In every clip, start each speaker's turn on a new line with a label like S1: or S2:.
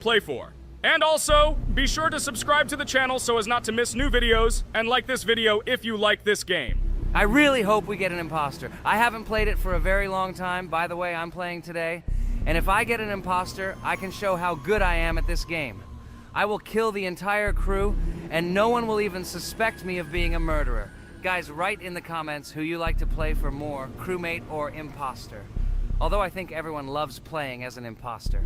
S1: play for. And also, be sure to subscribe to the channel so as not to miss new videos, and like this video if you like this game.
S2: I really hope we get an imposter. I haven't played it for a very long time. By the way, I'm playing today. And if I get an imposter, I can show how good I am at this game. I will kill the entire crew, and no one will even suspect me of being a murderer. Guys, write in the comments who you like to play for more, crewmate or imposter. Although I think everyone loves playing as an imposter.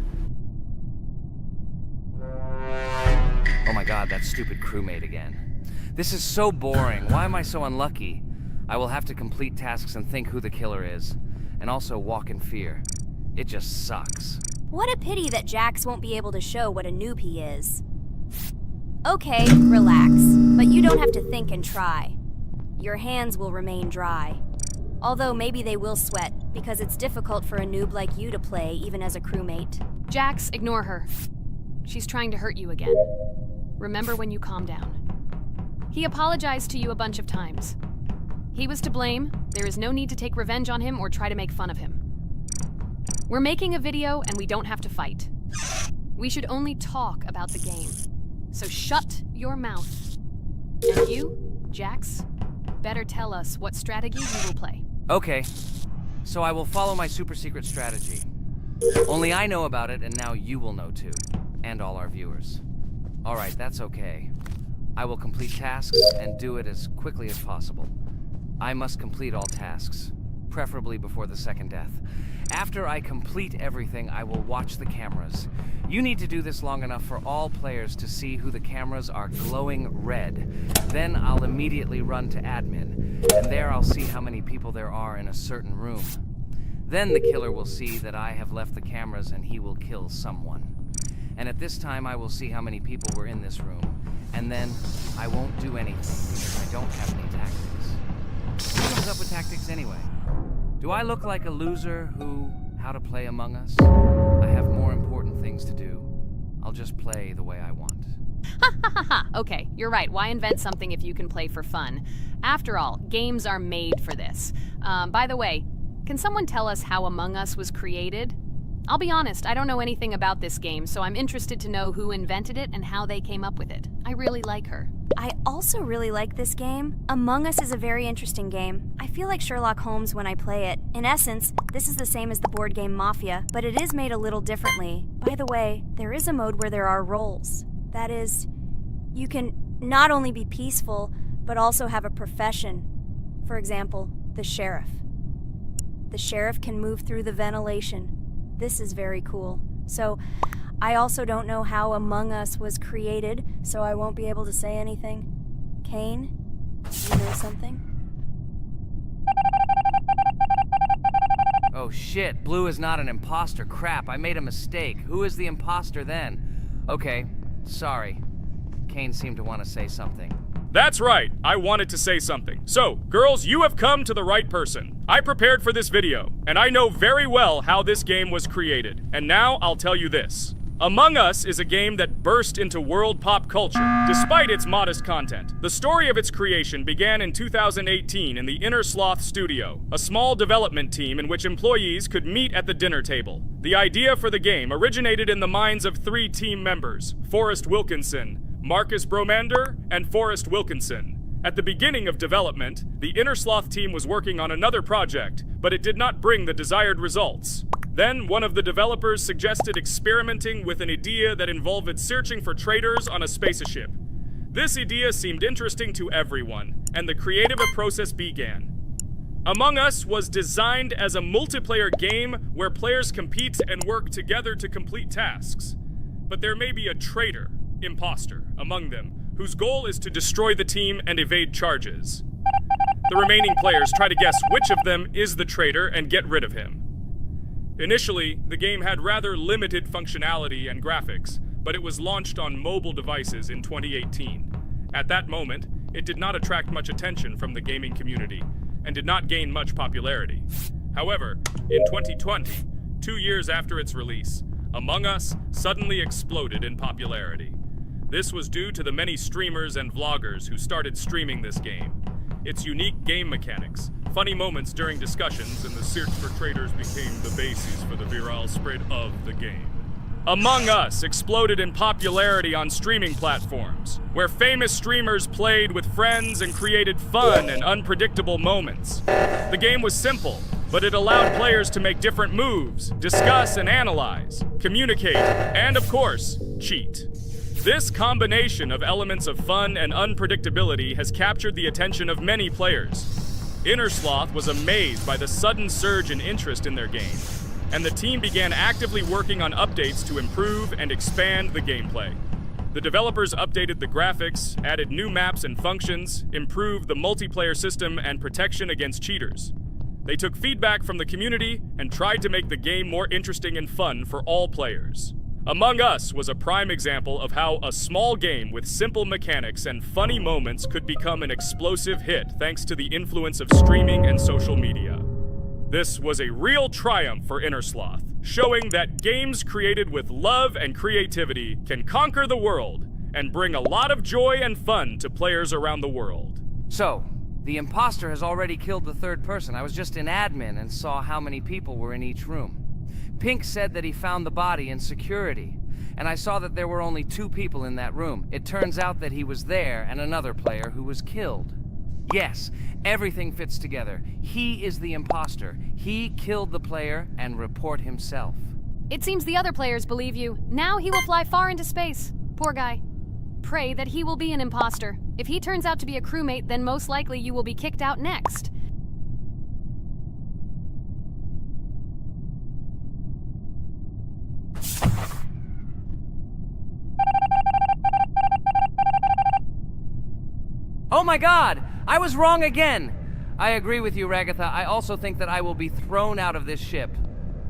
S2: Oh my god, that stupid crewmate again. This is so boring. Why am I so unlucky? I will have to complete tasks and think who the killer is. And also walk in fear. It just sucks.
S3: What a pity that Jax won't be able to show what a noob he is. Okay, relax. But you don't have to think and try. Your hands will remain dry. Although maybe they will sweat, because it's difficult for a noob like you to play, even as a crewmate.
S4: Jax, ignore her. She's trying to hurt you again. Remember when you calm down. He apologized to you a bunch of times. He was to blame. There is no need to take revenge on him or try to make fun of him. We're making a video and we don't have to fight. We should only talk about the game. So shut your mouth. And you, Jax, better tell us what strategy you will play.
S2: Okay, so I will follow my super secret strategy. Only I know about it, and now you will know too. And all our viewers. Alright, that's okay. I will complete tasks and do it as quickly as possible. I must complete all tasks, preferably before the second death. After I complete everything, I will watch the cameras. You need to do this long enough for all players to see who the cameras are glowing red. Then I'll immediately run to admin, and there I'll see how many people there are in a certain room. Then the killer will see that I have left the cameras and he will kill someone. And at this time I will see how many people were in this room. And then I won't do anything because I don't have any tactics. Who comes up with tactics anyway? Do I look like a loser who, how to play Among Us? I have more important things to do. I'll just play the way I want.
S4: Ha ha ha ha! Okay, you're right. Why invent something if you can play for fun? After all, games are made for this. By the way, can someone tell us how Among Us was created? I'll be honest, I don't know anything about this game, so I'm interested to know who invented it and how they came up with it. I really like her.
S3: I also really like this game. Among Us is a very interesting game. I feel like Sherlock Holmes when I play it. In essence, this is the same as the board game Mafia, but it is made a little differently. By the way, there is a mode where there are roles. That is, you can not only be peaceful, but also have a profession. For example, the sheriff. The sheriff can move through the ventilation. This is very cool. So, I also don't know how Among Us was created, so I won't be able to say anything. Kane, you know something?
S2: Oh shit, Blue is not an imposter. Crap, I made a mistake. Who is the imposter then? Okay, sorry. Kane seemed to want to say something.
S1: That's right, I wanted to say something. So, girls, you have come to the right person. I prepared for this video, and I know very well how this game was created. And now I'll tell you this. Among Us is a game that burst into world pop culture, despite its modest content. The story of its creation began in 2018 in the Inner Sloth Studio, a small development team in which employees could meet at the dinner table. The idea for the game originated in the minds of 3 team members, Forrest Wilkinson, Marcus Bromander, and Forrest Wilkinson. At the beginning of development, the Inner Sloth team was working on another project, but it did not bring the desired results. Then, one of the developers suggested experimenting with an idea that involved searching for traitors on a spaceship. This idea seemed interesting to everyone, and the creative process began. Among Us was designed as a multiplayer game where players compete and work together to complete tasks. But there may be a traitor, imposter, among them, whose goal is to destroy the team and evade charges. The remaining players try to guess which of them is the traitor and get rid of him. Initially, the game had rather limited functionality and graphics, but it was launched on mobile devices in 2018. At that moment, it did not attract much attention from the gaming community, and did not gain much popularity. However, in 2020, 2 years after its release, Among Us suddenly exploded in popularity. This was due to the many streamers and vloggers who started streaming this game. Its unique game mechanics, funny moments during discussions, and the search for traitors became the basis for the viral spread of the game. Among Us exploded in popularity on streaming platforms, where famous streamers played with friends and created fun and unpredictable moments. The game was simple, but it allowed players to make different moves, discuss and analyze, communicate, and of course, cheat. This combination of elements of fun and unpredictability has captured the attention of many players. Innersloth was amazed by the sudden surge in interest in their game, and the team began actively working on updates to improve and expand the gameplay. The developers updated the graphics, added new maps and functions, improved the multiplayer system and protection against cheaters. They took feedback from the community and tried to make the game more interesting and fun for all players. Among Us was a prime example of how a small game with simple mechanics and funny moments could become an explosive hit thanks to the influence of streaming and social media. This was a real triumph for Innersloth, showing that games created with love and creativity can conquer the world and bring a lot of joy and fun to players around the world.
S2: So, the imposter has already killed the third person. I was just in admin and saw how many people were in each room. Pink said that he found the body in security, and I saw that there were only 2 people in that room. It turns out that he was there and another player who was killed. Yes, everything fits together. He is the imposter. He killed the player and report himself.
S4: It seems the other players believe you. Now he will fly far into space. Poor guy. Pray that he will be an imposter. If he turns out to be a crewmate, then most likely you will be kicked out next.
S2: Oh my god! I was wrong again! I agree with you, Ragatha. I also think that I will be thrown out of this ship.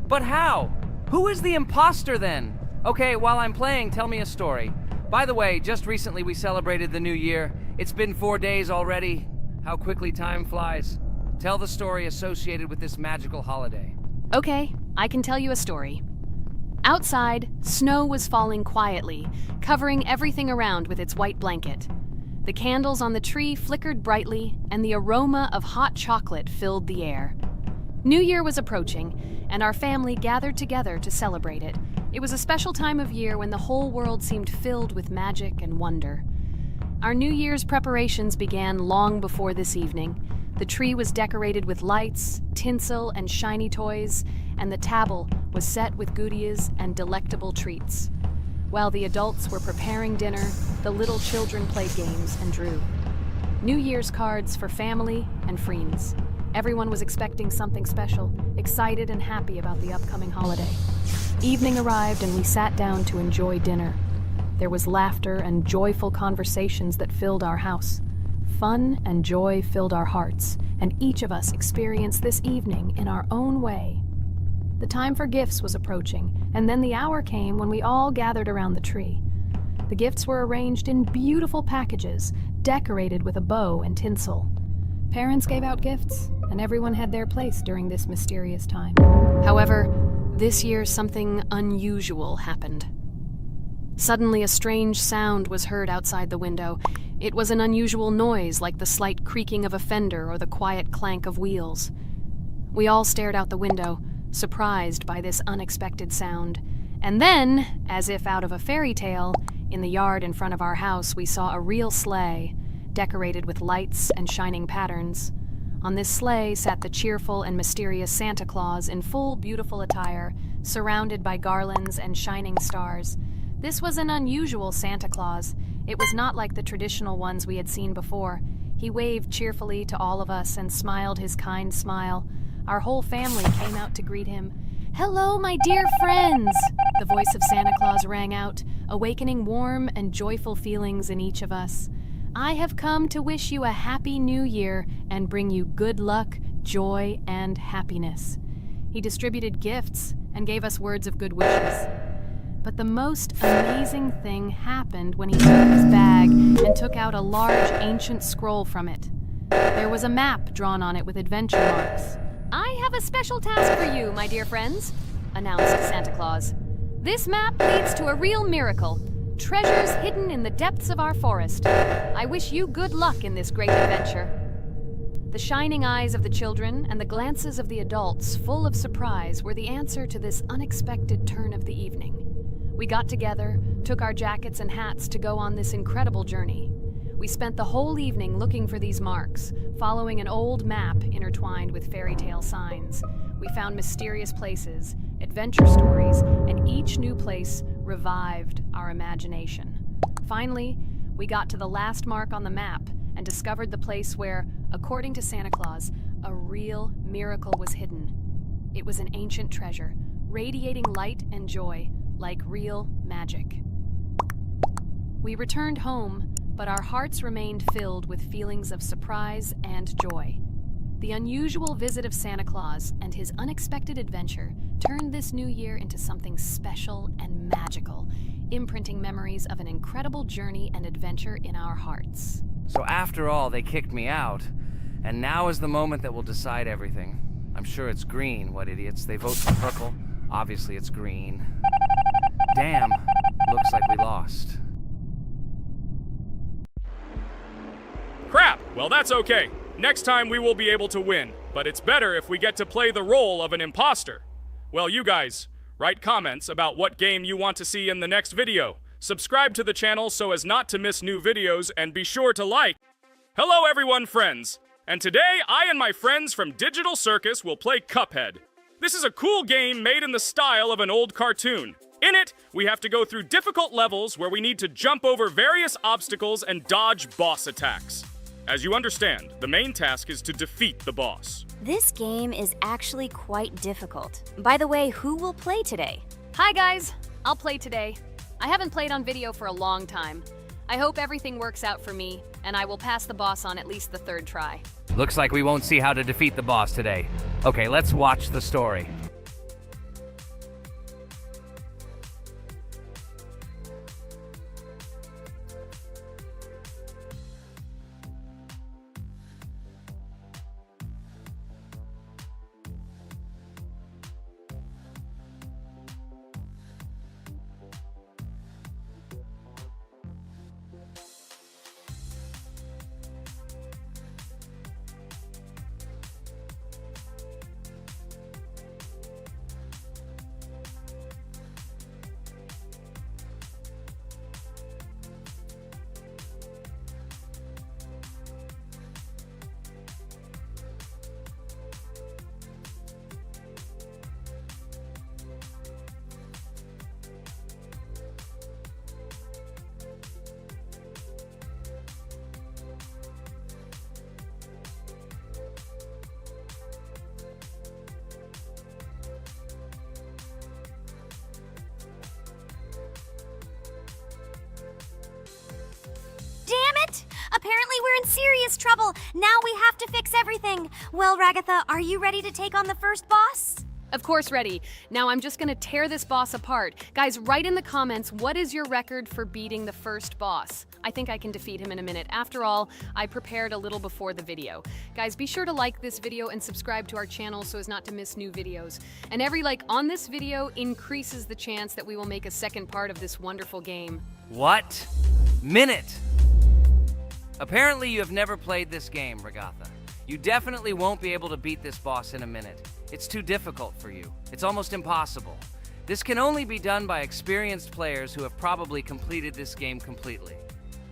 S2: But how? Who is the imposter then? Okay, while I'm playing, tell me a story. By the way, just recently we celebrated the new year. It's been 4 days already. How quickly time flies. Tell the story associated with this magical holiday.
S4: Okay, I can tell you a story. Outside, snow was falling quietly, covering everything around with its white blanket. The candles on the tree flickered brightly, and the aroma of hot chocolate filled the air. New Year was approaching, and our family gathered together to celebrate it. It was a special time of year when the whole world seemed filled with magic and wonder. Our New Year's preparations began long before this evening. The tree was decorated with lights, tinsel, and shiny toys, and the table was set with goodies and delectable treats. While the adults were preparing dinner, the little children played games and drew. New Year's cards for family and friends. Everyone was expecting something special, excited and happy about the upcoming holiday. Evening arrived and we sat down to enjoy dinner. There was laughter and joyful conversations that filled our house. Fun and joy filled our hearts, and each of us experienced this evening in our own way. The time for gifts was approaching, and then the hour came when we all gathered around the tree. The gifts were arranged in beautiful packages, decorated with a bow and tinsel. Parents gave out gifts, and everyone had their place during this mysterious time. However, this year something unusual happened. Suddenly a strange sound was heard outside the window. It was an unusual noise, like the slight creaking of a fender or the quiet clank of wheels. We all stared out the window, surprised by this unexpected sound. And then, as if out of a fairy tale, in the yard in front of our house we saw a real sleigh, decorated with lights and shining patterns. On this sleigh sat the cheerful and mysterious Santa Claus in full beautiful attire, surrounded by garlands and shining stars. This was an unusual Santa Claus. It was not like the traditional ones we had seen before. He waved cheerfully to all of us and smiled his kind smile. Our whole family came out to greet him. "Hello, my dear friends!" The voice of Santa Claus rang out, awakening warm and joyful feelings in each of us. "I have come to wish you a happy new year and bring you good luck, joy, and happiness." He distributed gifts and gave us words of good wishes. But the most amazing thing happened when he took his bag and took out a large ancient scroll from it. There was a map drawn on it with adventure marks. "I have a special task for you, my dear friends," announced Santa Claus. "This map leads to a real miracle. Treasures hidden in the depths of our forest. I wish you good luck in this great adventure." The shining eyes of the children and the glances of the adults, full of surprise, were the answer to this unexpected turn of the evening. We got together, took our jackets and hats to go on this incredible journey. We spent the whole evening looking for these marks, following an old map intertwined with fairy tale signs. We found mysterious places, adventure stories, and each new place revived our imagination. Finally, we got to the last mark on the map and discovered the place where, according to Santa Claus, a real miracle was hidden. It was an ancient treasure, radiating light and joy like real magic. We returned home, but our hearts remained filled with feelings of surprise and joy. The unusual visit of Santa Claus and his unexpected adventure turned this new year into something special and magical, imprinting memories of an incredible journey and adventure in our hearts.
S2: So after all, they kicked me out, and now is the moment that will decide everything. I'm sure it's green, what idiots. They vote for purple. Obviously it's green. Damn, looks like we lost.
S1: Crap! Well, that's okay. Next time we will be able to win, but it's better if we get to play the role of an imposter. Well, you guys, write comments about what game you want to see in the next video. Subscribe to the channel so as not to miss new videos, and be sure to like. Hello everyone, friends! And today, I and my friends from Digital Circus will play Cuphead. This is a cool game made in the style of an old cartoon. In it, we have to go through difficult levels where we need to jump over various obstacles and dodge boss attacks. As you understand, the main task is to defeat the boss.
S3: This game is actually quite difficult. By the way, who will play today?
S4: Hi guys, I'll play today. I haven't played on video for a long time. I hope everything works out for me, and I will pass the boss on at least the third try.
S2: Looks like we won't see how to defeat the boss today. Okay, let's watch the story.
S3: Apparently we're in serious trouble. Now we have to fix everything. Well, Ragatha, are you ready to take on the first boss?
S4: Of course ready. Now I'm just gonna tear this boss apart. Guys, write in the comments, what is your record for beating the first boss? I think I can defeat him in a minute. After all, I prepared a little before the video. Guys, be sure to like this video and subscribe to our channel so as not to miss new videos. And every like on this video increases the chance that we will make a second part of this wonderful game.
S2: What? Minute! Apparently you have never played this game, Ragatha. You definitely won't be able to beat this boss in a minute. It's too difficult for you. It's almost impossible. This can only be done by experienced players who have probably completed this game completely.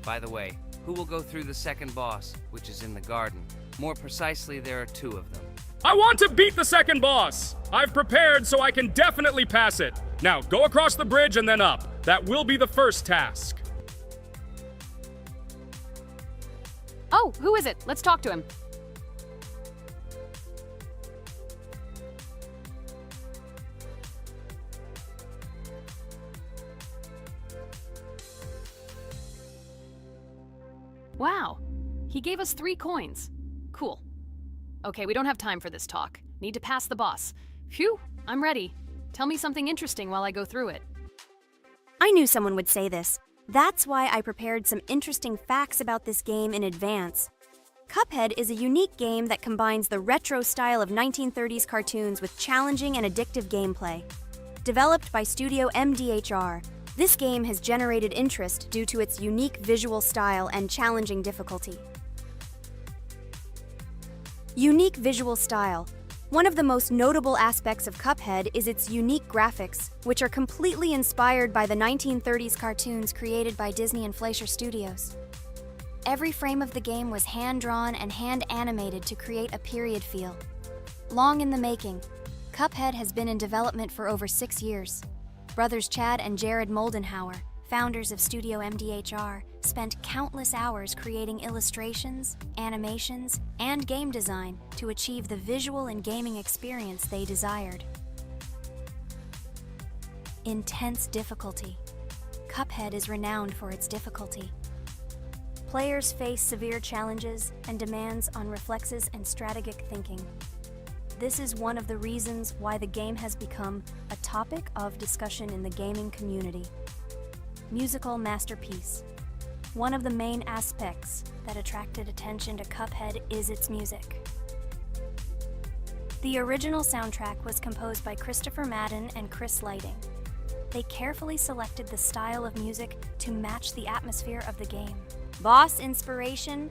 S2: By the way, who will go through the second boss, which is in the garden? More precisely, there are two of them.
S1: I want to beat the second boss! I've prepared so I can definitely pass it. Now, go across the bridge and then up. That will be the first task.
S4: Oh, who is it? Let's talk to him. Wow, he gave us 3 coins. Cool. Okay, we don't have time for this talk. Need to pass the boss. Phew, I'm ready. Tell me something interesting while I go through it.
S3: I knew someone would say this. That's why I prepared some interesting facts about this game in advance. Cuphead is a unique game that combines the retro style of 1930s cartoons with challenging and addictive gameplay. Developed by Studio MDHR, this game has generated interest due to its unique visual style and challenging difficulty. Unique visual style. One of the most notable aspects of Cuphead is its unique graphics, which are completely inspired by the 1930s cartoons created by Disney and Fleischer Studios. Every frame of the game was hand-drawn and hand-animated to create a period feel. Long in the making, Cuphead has been in development for over 6 years. Brothers Chad and Jared Moldenhauer, founders of Studio MDHR, spent countless hours creating illustrations, animations, and game design to achieve the visual and gaming experience they desired. Intense difficulty. Cuphead is renowned for its difficulty. Players face severe challenges and demands on reflexes and strategic thinking. This is one of the reasons why the game has become a topic of discussion in the gaming community. Musical masterpiece. One of the main aspects that attracted attention to Cuphead is its music. The original soundtrack was composed by Christopher Madden and Chris Lighting. They carefully selected the style of music to match the atmosphere of the game. Boss inspiration.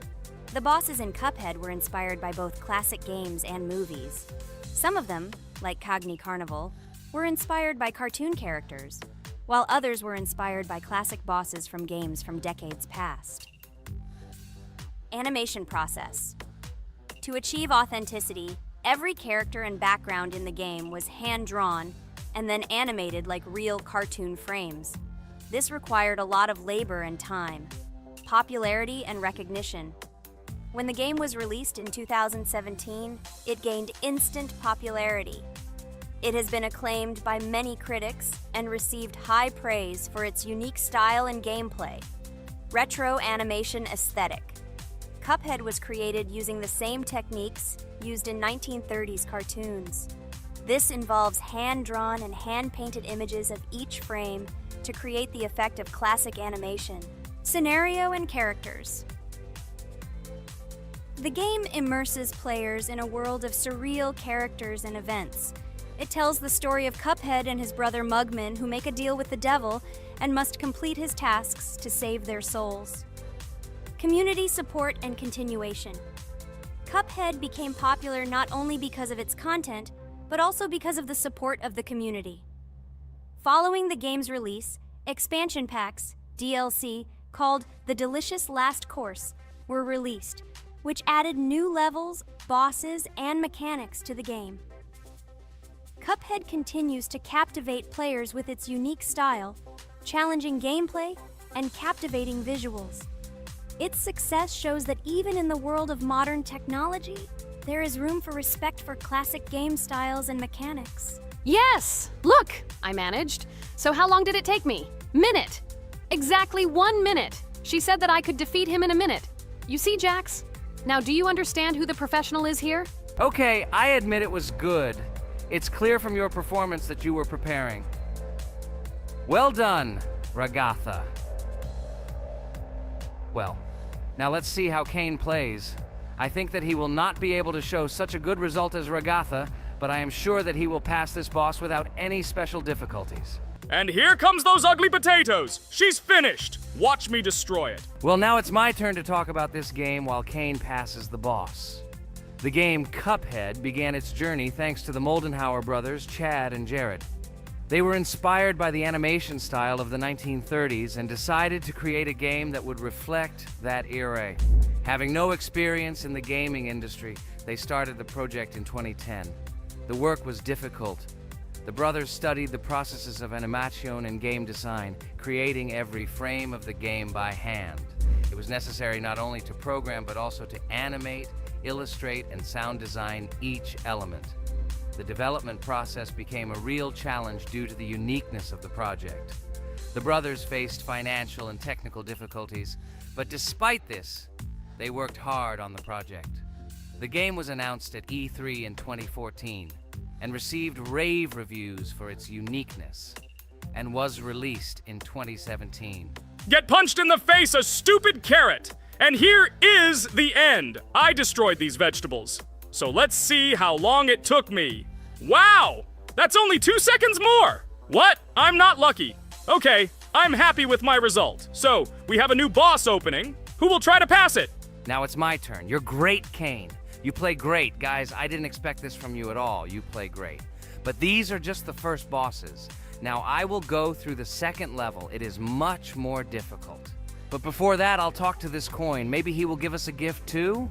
S3: The bosses in Cuphead were inspired by both classic games and movies. Some of them, like Cogni Carnival, were inspired by cartoon characters, while others were inspired by classic bosses from games from decades past. Animation process. To achieve authenticity, every character and background in the game was hand-drawn and then animated like real cartoon frames. This required a lot of labor and time. Popularity and recognition. When the game was released in 2017, it gained instant popularity. It has been acclaimed by many critics and received high praise for its unique style and gameplay. Retro animation aesthetic. Cuphead was created using the same techniques used in 1930s cartoons. This involves hand-drawn and hand-painted images of each frame to create the effect of classic animation. Scenario and characters. The game immerses players in a world of surreal characters and events. It tells the story of Cuphead and his brother Mugman, who make a deal with the devil and must complete his tasks to save their souls. Community support and continuation. Cuphead became popular not only because of its content, but also because of the support of the community. Following the game's release, expansion packs, DLC, called The Delicious Last Course, were released, which added new levels, bosses, and mechanics to the game. Cuphead continues to captivate players with its unique style, challenging gameplay, and captivating visuals. Its success shows that even in the world of modern technology, there is room for respect for classic game styles and mechanics.
S4: Yes! Look! I managed. So how long did it take me? Minute! Exactly 1 minute! She said that I could defeat him in a minute. You see, Jax? Now do you understand who the professional is here?
S2: Okay, I admit it was good. It's clear from your performance that you were preparing. Well done, Ragatha. Well, now let's see how Kane plays. I think that he will not be able to show such a good result as Ragatha, but I am sure that he will pass this boss without any special difficulties.
S1: And here comes those ugly potatoes! She's finished! Watch me destroy it.
S2: Well, now it's my turn to talk about this game while Kane passes the boss. The game Cuphead began its journey thanks to the Moldenhauer brothers, Chad and Jared. They were inspired by the animation style of the 1930s and decided to create a game that would reflect that era. Having no experience in the gaming industry, they started the project in 2010. The work was difficult. The brothers studied the processes of animation and game design, creating every frame of the game by hand. It was necessary not only to program but also to animate, illustrate, and sound design each element. The development process became a real challenge due to the uniqueness of the project. The brothers faced financial and technical difficulties, but despite this, they worked hard on the project. The game was announced at E3 in 2014 and received rave reviews for its uniqueness, and was released in 2017.
S1: Get punched in the face, a stupid carrot! And here is the end. I destroyed these vegetables. So let's see how long it took me. Wow! That's only 2 seconds more! What? I'm not lucky. Okay, I'm happy with my result. So, we have a new boss opening. Who will try to pass it?
S2: Now it's my turn. You're great, Kane. You play great, guys. I didn't expect this from you at all. You play great. But these are just the first bosses. Now I will go through the second level. It is much more difficult. But before that, I'll talk to this coin. Maybe he will give us a gift too?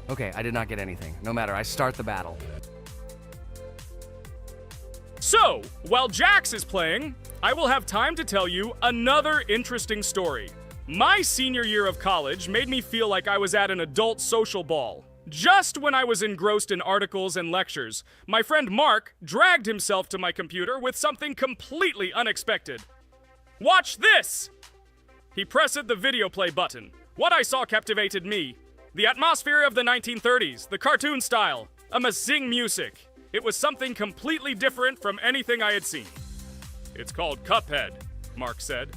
S2: Okay, I did not get anything. No matter, I start the battle.
S1: So, while Jax is playing, I will have time to tell you another interesting story. My senior year of college made me feel like I was at an adult social ball. Just when I was engrossed in articles and lectures, my friend Mark dragged himself to my computer with something completely unexpected. Watch this! He pressed the video play button. What I saw captivated me. The atmosphere of the 1930s, the cartoon style, amazing music. It was something completely different from anything I had seen. It's called Cuphead, Mark said.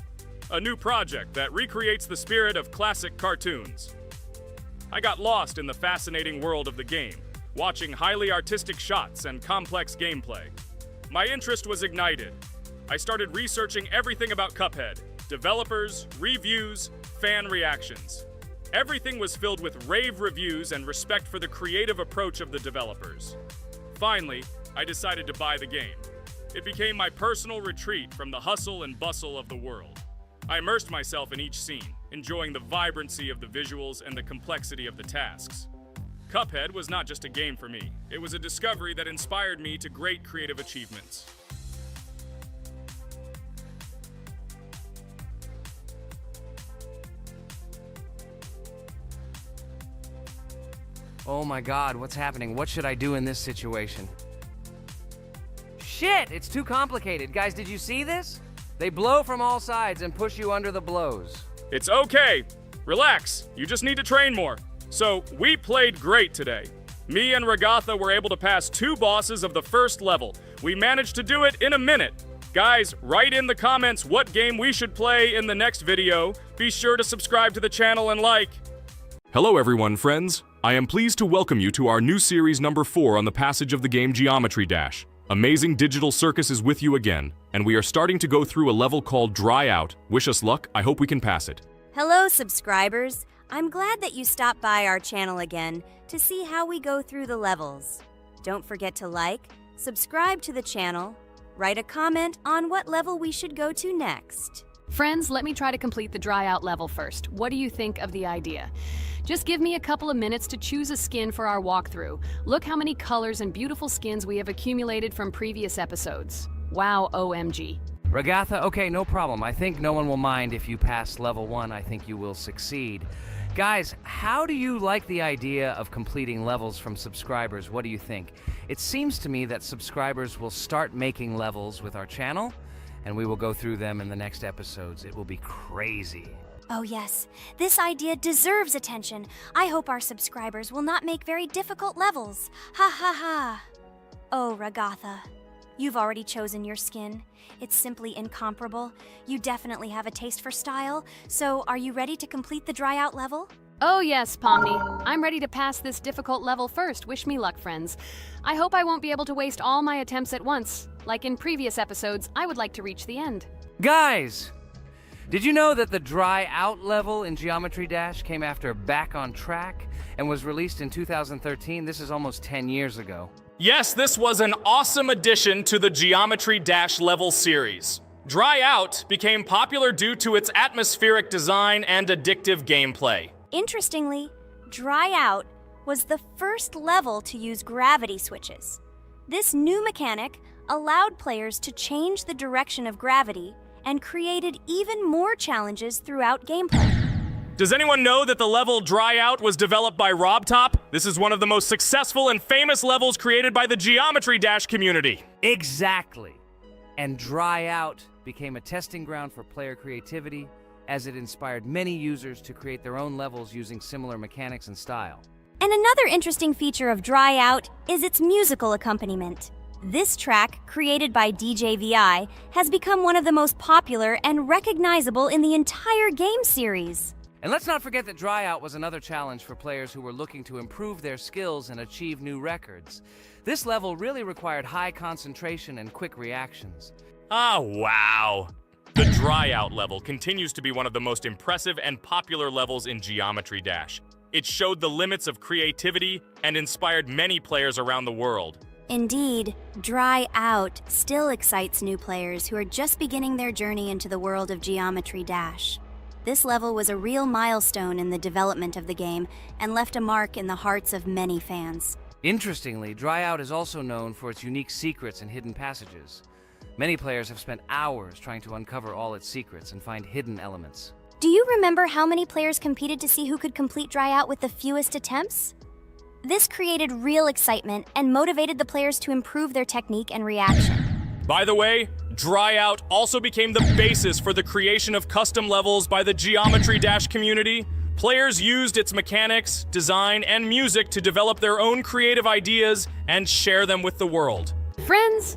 S1: A new project that recreates the spirit of classic cartoons. I got lost in the fascinating world of the game, watching highly artistic shots and complex gameplay. My interest was ignited. I started researching everything about Cuphead, developers, reviews, fan reactions. Everything was filled with rave reviews and respect for the creative approach of the developers. Finally, I decided to buy the game. It became my personal retreat from the hustle and bustle of the world. I immersed myself in each scene, enjoying the vibrancy of the visuals and the complexity of the tasks. Cuphead was not just a game for me. It was a discovery that inspired me to great creative achievements.
S2: Oh my God, what's happening? What should I do in this situation? Shit, it's too complicated. Guys, did you see this? They blow from all sides and push you under the blows.
S1: It's okay. Relax. You just need to train more. So, we played great today. Me and Ragatha were able to pass 2 bosses of the first level. We managed to do it in a minute. Guys, write in the comments what game we should play in the next video. Be sure to subscribe to the channel and like. Hello everyone, friends. I am pleased to welcome you to our new series number 4 on the passage of the game Geometry Dash. Amazing Digital Circus is with you again, and we are starting to go through a level called Dry Out. Wish us luck, I hope we can pass it.
S3: Hello, subscribers. I'm glad that you stopped by our channel again to see how we go through the levels. Don't forget to like, subscribe to the channel, write a comment on what level we should go to next.
S4: Friends, let me try to complete the dry out level first. What do you think of the idea? Just give me a couple of minutes to choose a skin for our walkthrough. Look how many colors and beautiful skins we have accumulated from previous episodes. Wow, OMG.
S2: Ragatha, okay, no problem. I think no one will mind if you pass level 1. I think you will succeed. Guys, how do you like the idea of completing levels from subscribers? What do you think? It seems to me that subscribers will start making levels with our channel, and we will go through them in the next episodes. It will be crazy.
S3: Oh yes, this idea deserves attention. I hope our subscribers will not make very difficult levels. Ha ha ha. Oh, Ragatha, you've already chosen your skin. It's simply incomparable. You definitely have a taste for style. So, are you ready to complete the dry out level?
S4: Oh yes, Pomni. I'm ready to pass this difficult level first. Wish me luck, friends. I hope I won't be able to waste all my attempts at once. Like in previous episodes, I would like to reach the end.
S2: Guys! Did you know that the Dry Out level in Geometry Dash came after Back on Track and was released in 2013? This is almost 10 years ago.
S1: Yes, this was an awesome addition to the Geometry Dash level series. Dry Out became popular due to its atmospheric design and addictive gameplay.
S3: Interestingly, Dry Out was the first level to use gravity switches. This new mechanic allowed players to change the direction of gravity and created even more challenges throughout gameplay.
S1: Does anyone know that the level Dry Out was developed by RobTop? This is one of the most successful and famous levels created by the Geometry Dash community.
S2: Exactly. And Dry Out became a testing ground for player creativity, as it inspired many users to create their own levels using similar mechanics and style.
S3: And another interesting feature of Dry Out is its musical accompaniment. This track, created by DJ VI, has become one of the most popular and recognizable in the entire game series.
S2: And let's not forget that Dry Out was another challenge for players who were looking to improve their skills and achieve new records. This level really required high concentration and quick reactions.
S1: Ah, wow. The Dry Out level continues to be one of the most impressive and popular levels in Geometry Dash. It showed the limits of creativity and inspired many players around the world.
S3: Indeed, Dry Out still excites new players who are just beginning their journey into the world of Geometry Dash. This level was a real milestone in the development of the game and left a mark in the hearts of many fans.
S2: Interestingly, Dry Out is also known for its unique secrets and hidden passages. Many players have spent hours trying to uncover all its secrets and find hidden elements.
S3: Do you remember how many players competed to see who could complete Dry Out with the fewest attempts? This created real excitement and motivated the players to improve their technique and reaction.
S1: By the way, Dry Out also became the basis for the creation of custom levels by the Geometry Dash community. Players used its mechanics, design, and music to develop their own creative ideas and share them with the world.
S4: Friends,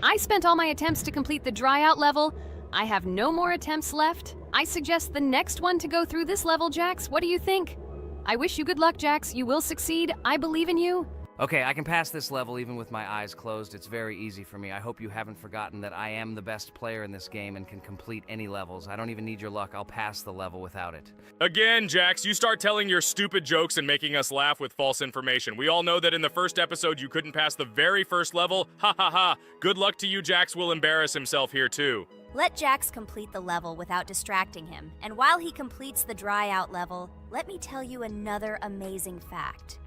S4: I spent all my attempts to complete the Dry Out level. I have no more attempts left. I suggest the next one to go through this level, Jax. What do you think? I wish you good luck, Jax. You will succeed. I believe in you.
S2: Okay, I can pass this level even with my eyes closed. It's very easy for me. I hope you haven't forgotten that I am the best player in this game and can complete any levels. I don't even need your luck. I'll pass the level without it.
S1: Again, Jax, you start telling your stupid jokes and making us laugh with false information. We all know that in the first episode you couldn't pass the very first level. Ha ha ha. Good luck to you. Jax will embarrass himself here too.
S3: Let Jax complete the level without distracting him. And while he completes the Dry Out level, let me tell you another amazing fact.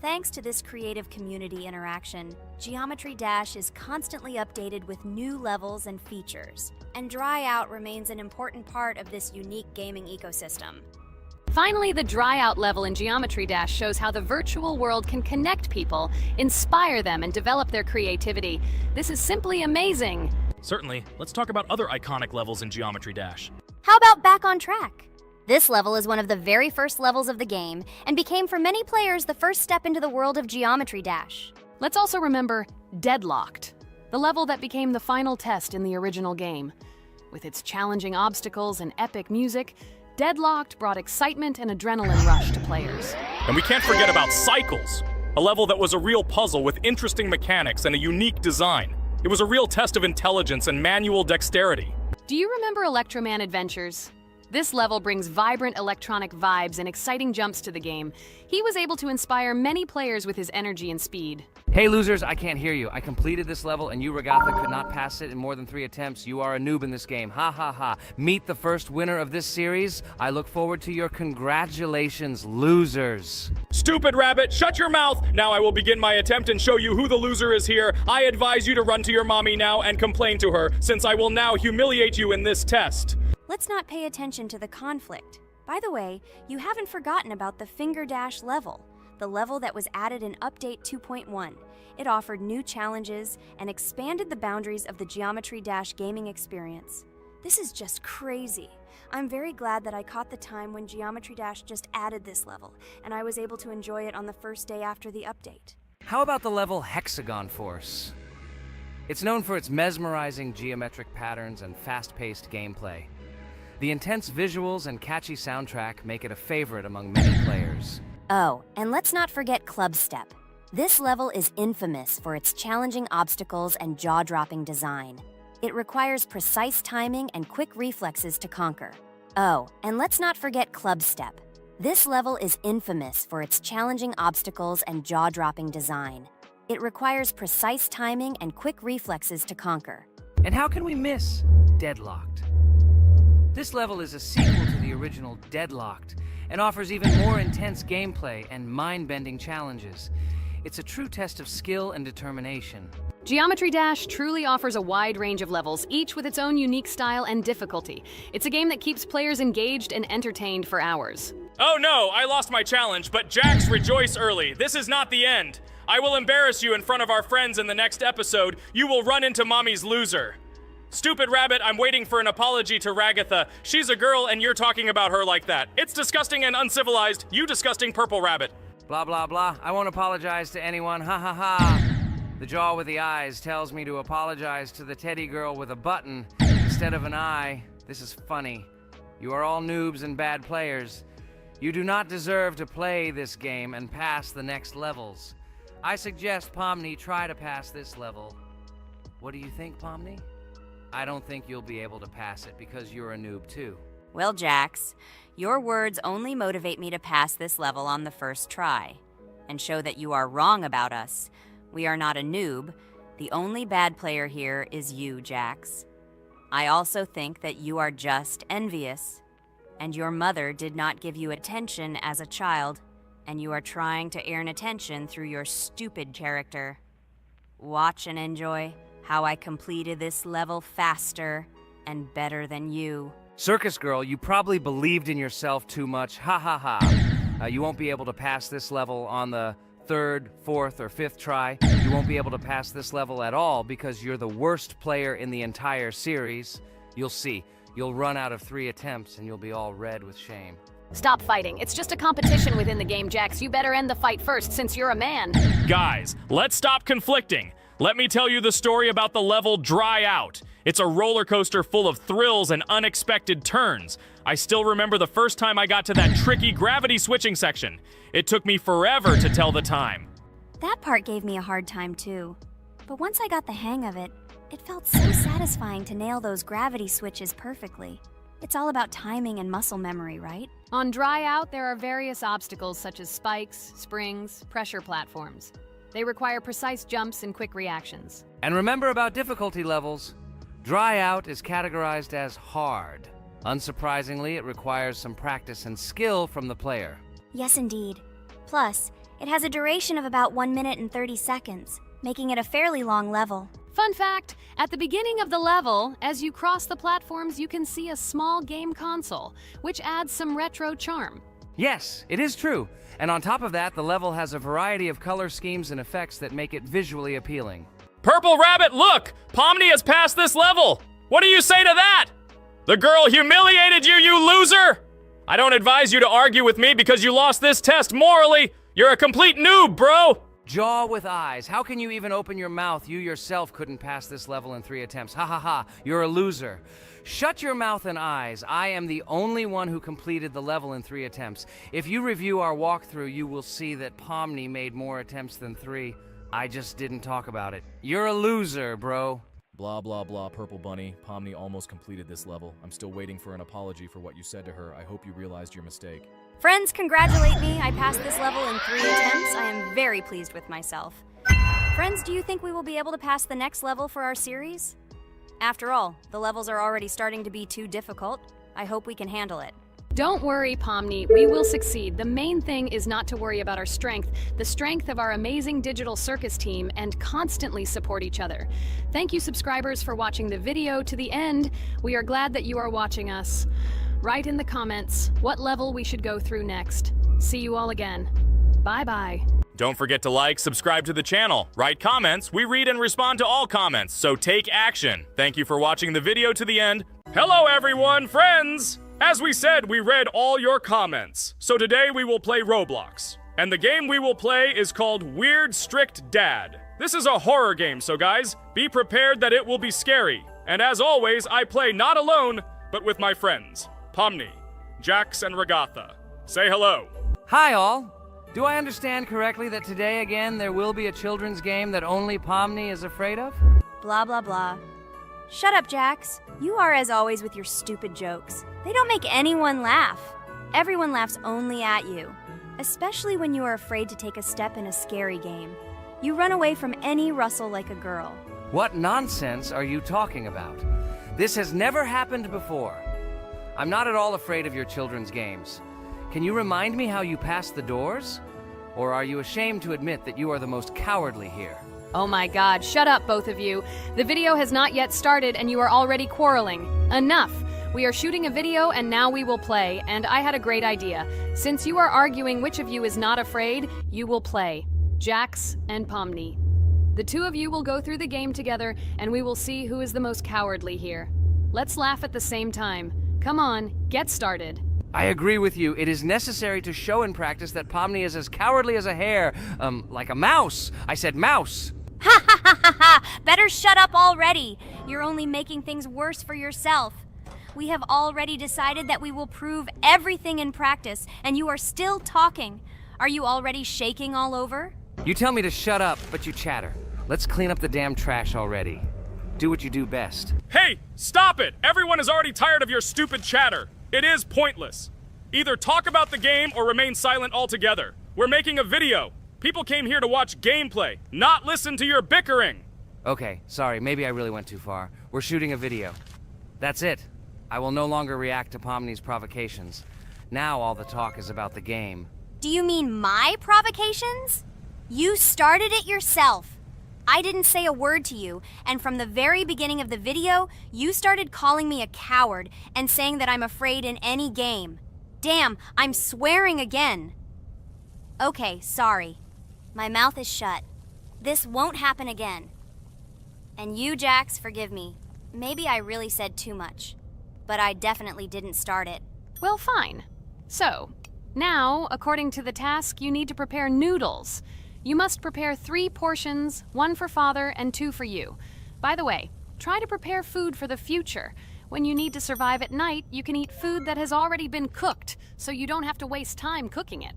S3: Thanks to this creative community interaction, Geometry Dash is constantly updated with new levels and features, and Dry Out remains an important part of this unique gaming ecosystem.
S4: Finally, the Dry Out level in Geometry Dash shows how the virtual world can connect people, inspire them, and develop their creativity. This is simply amazing.
S1: Certainly. Let's talk about other iconic levels in Geometry Dash.
S3: How about Back on Track? This level is one of the very first levels of the game and became for many players the first step into the world of Geometry Dash.
S4: Let's also remember Deadlocked, the level that became the final test in the original game. With its challenging obstacles and epic music, Deadlocked brought excitement and adrenaline rush to players.
S1: And we can't forget about Cycles, a level that was a real puzzle with interesting mechanics and a unique design. It was a real test of intelligence and manual dexterity.
S4: Do you remember Electroman Adventures? This level brings vibrant electronic vibes and exciting jumps to the game. He was able to inspire many players with his energy and speed.
S2: Hey losers, I can't hear you. I completed this level and you, Regatha, could not pass it in more than 3 attempts. You are a noob in this game. Ha ha ha. Meet the first winner of this series. I look forward to your congratulations, losers.
S1: Stupid rabbit, shut your mouth! Now I will begin my attempt and show you who the loser is here. I advise you to run to your mommy now and complain to her, since I will now humiliate you in this test.
S3: Let's not pay attention to the conflict. By the way, you haven't forgotten about the Finger Dash level, the level that was added in Update 2.1. It offered new challenges and expanded the boundaries of the Geometry Dash gaming experience. This is just crazy. I'm very glad that I caught the time when Geometry Dash just added this level, and I was able to enjoy it on the first day after the update.
S2: How about the level Hexagon Force? It's known for its mesmerizing geometric patterns and fast-paced gameplay. The intense visuals and catchy soundtrack make it a favorite among many players.
S3: Oh, and let's not forget Club Step. This level is infamous for its challenging obstacles and jaw-dropping design. It requires precise timing and quick reflexes to conquer. Oh, and let's not forget Club Step. This level is infamous for its challenging obstacles and jaw-dropping design. It requires precise timing and quick reflexes to conquer.
S2: And how can we miss Deadlocked? This level is a sequel to the original Deadlocked and offers even more intense gameplay and mind-bending challenges. It's a true test of skill and determination.
S4: Geometry Dash truly offers a wide range of levels, each with its own unique style and difficulty. It's a game that keeps players engaged and entertained for hours.
S1: Oh no, I lost my challenge, but Jax, rejoice early. This is not the end. I will embarrass you in front of our friends in the next episode. You will run into Mommy's loser. Stupid rabbit, I'm waiting for an apology to Ragatha. She's a girl and you're talking about her like that. It's disgusting and uncivilized, you disgusting purple rabbit.
S2: Blah, blah, blah. I won't apologize to anyone. Ha ha ha. The jaw with the eyes tells me to apologize to the teddy girl with a button instead of an eye. This is funny. You are all noobs and bad players. You do not deserve to play this game and pass the next levels. I suggest Pomni try to pass this level. What do you think, Pomni? I don't think you'll be able to pass it because you're a noob too.
S3: Well, Jax, your words only motivate me to pass this level on the first try and show that you are wrong about us. We are not a noob. The only bad player here is you, Jax. I also think that you are just envious, and your mother did not give you attention as a child, and you are trying to earn attention through your stupid character. Watch and enjoy how I completed this level faster and better than you.
S2: Circus Girl, you probably believed in yourself too much. Ha ha ha. You won't be able to pass this level on the third, fourth, or fifth try. You won't be able to pass this level at all because you're the worst player in the entire series. You'll see. You'll run out of 3 attempts and you'll be all red with shame.
S4: Stop fighting. It's just a competition within the game, Jax. You better end the fight first since you're a man.
S1: Guys, let's stop conflicting. Let me tell you the story about the level Dry Out. It's a roller coaster full of thrills and unexpected turns. I still remember the first time I got to that tricky gravity switching section. It took me forever to tell the time.
S3: That part gave me a hard time too. But once I got the hang of it, it felt so satisfying to nail those gravity switches perfectly. It's all about timing and muscle memory, right?
S4: On Dry Out, there are various obstacles such as spikes, springs, pressure platforms. They require precise jumps and quick reactions.
S2: And remember about difficulty levels. Dry Out is categorized as hard. Unsurprisingly, it requires some practice and skill from the player.
S3: Yes, indeed. Plus, it has a duration of about 1 minute and 30 seconds, making it a fairly long level.
S4: Fun fact, at the beginning of the level, as you cross the platforms, you can see a small game console, which adds some retro charm.
S2: Yes, it is true. And on top of that, the level has a variety of color schemes and effects that make it visually appealing.
S1: Purple Rabbit, look! Pomni has passed this level! What do you say to that? The girl humiliated you, you loser! I don't advise you to argue with me because you lost this test morally. You're a complete noob, bro!
S2: Jaw with eyes. How can you even open your mouth? You yourself couldn't pass this level in 3 attempts. Ha ha ha. You're a loser. Shut your mouth and eyes. I am the only one who completed the level in 3 attempts. If you review our walkthrough, you will see that Pomni made more attempts than 3. I just didn't talk about it. You're a loser, bro.
S5: Blah, blah, blah, Purple Bunny. Pomni almost completed this level. I'm still waiting for an apology for what you said to her. I hope you realized your mistake.
S3: Friends, congratulate me. I passed this level in 3 attempts. I am very pleased with myself. Friends, do you think we will be able to pass the next level for our series? After all, the levels are already starting to be too difficult. I hope we can handle it.
S4: Don't worry, Pomni. We will succeed. The main thing is not to worry about our strength, the strength of our amazing digital circus team, and constantly support each other. Thank you, subscribers, for watching the video to the end. We are glad that you are watching us. Write in the comments what level we should go through next. See you all again. Bye-bye.
S1: Don't forget to like, subscribe to the channel, write comments. We read and respond to all comments, so take action. Thank you for watching the video to the end. Hello everyone, friends! As we said, we read all your comments. So today we will play Roblox. And the game we will play is called Weird Strict Dad. This is a horror game, so guys, be prepared that it will be scary. And as always, I play not alone, but with my friends, Pomni, Jax, and Regatha. Say hello.
S2: Hi, all. Do I understand correctly that today again there will be a children's game that only Pomni is afraid of?
S3: Blah, blah, blah. Shut up, Jax. You are as always with your stupid jokes. They don't make anyone laugh. Everyone laughs only at you, especially when you are afraid to take a step in a scary game. You run away from any rustle like a girl.
S2: What nonsense are you talking about? This has never happened before. I'm not at all afraid of your children's games. Can you remind me how you passed the doors? Or are you ashamed to admit that you are the most cowardly here?
S4: Oh my god, shut up, both of you. The video has not yet started and you are already quarreling. Enough! We are shooting a video and now we will play, and I had a great idea. Since you are arguing which of you is not afraid, you will play. Jax and Pomni. The two of you will go through the game together and we will see who is the most cowardly here. Let's laugh at the same time. Come on, get started.
S2: I agree with you. It is necessary to show in practice that Pomni is as cowardly as a hare. Like a mouse. I said mouse.
S3: Ha ha ha ha ha! Better shut up already. You're only making things worse for yourself. We have already decided that we will prove everything in practice, and you are still talking. Are you already shaking all over?
S2: You tell me to shut up, but you chatter. Let's clean up the damn trash already. Do what you do best.
S1: Hey, stop it! Everyone is already tired of your stupid chatter. It is pointless. Either talk about the game or remain silent altogether. We're making a video. People came here to watch gameplay, not listen to your bickering.
S2: Okay, sorry, maybe I really went too far. We're shooting a video. That's it. I will no longer react to Pomni's provocations. Now all the talk is about the game.
S3: Do you mean my provocations? You started it yourself. I didn't say a word to you, and from the very beginning of the video, you started calling me a coward and saying that I'm afraid in any game. Damn, I'm swearing again. Okay, sorry. My mouth is shut. This won't happen again. And you, Jax, forgive me. Maybe I really said too much, but I definitely didn't start it.
S4: Well, fine. So, now, according to the task, you need to prepare noodles. You must prepare 3 portions, 1 for Father and 2 for you. By the way, try to prepare food for the future. When you need to survive at night, you can eat food that has already been cooked, so you don't have to waste time cooking it.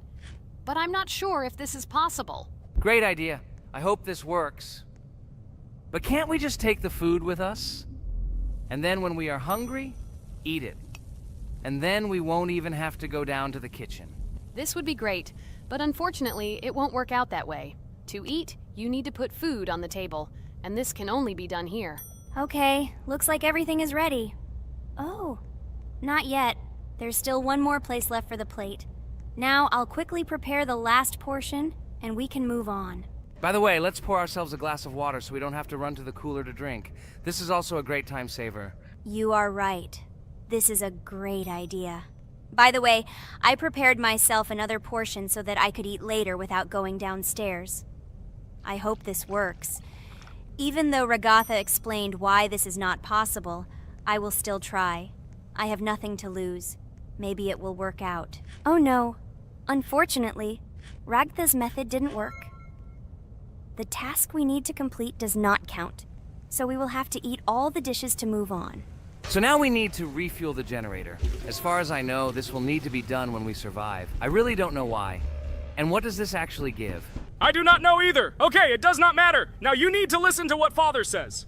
S4: But I'm not sure if this is possible.
S2: Great idea. I hope this works. But can't we just take the food with us? And then when we are hungry, eat it. And then we won't even have to go down to the kitchen.
S4: This would be great, but unfortunately, it won't work out that way. To eat, you need to put food on the table, and this can only be done here.
S3: Okay, looks like everything is ready. Oh, not yet. There's still one more place left for the plate. Now I'll quickly prepare the last portion, and we can move on.
S2: By the way, let's pour ourselves a glass of water so we don't have to run to the cooler to drink. This is also a great time saver.
S3: You are right. This is a great idea. By the way, I prepared myself another portion so that I could eat later without going downstairs. I hope this works. Even though Ragatha explained why this is not possible, I will still try. I have nothing to lose. Maybe it will work out. Oh no. Unfortunately, Ragatha's method didn't work. The task we need to complete does not count, so we will have to eat all the dishes to move on.
S2: So now we need to refuel the generator. As far as I know, this will need to be done when we survive. I really don't know why. And what does this actually give?
S1: I do not know either. Okay, it does not matter. Now you need to listen to what Father says.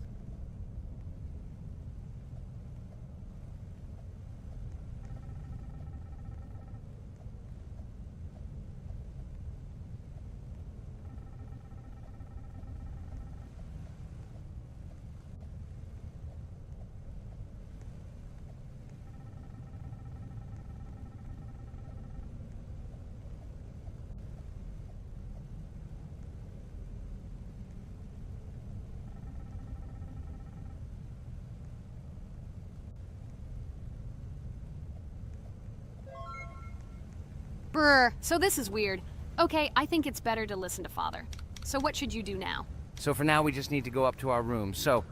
S4: Brr, so this is weird. Okay, I think it's better to listen to Father. So what should you do now?
S2: So for now, we just need to go up to our room. So,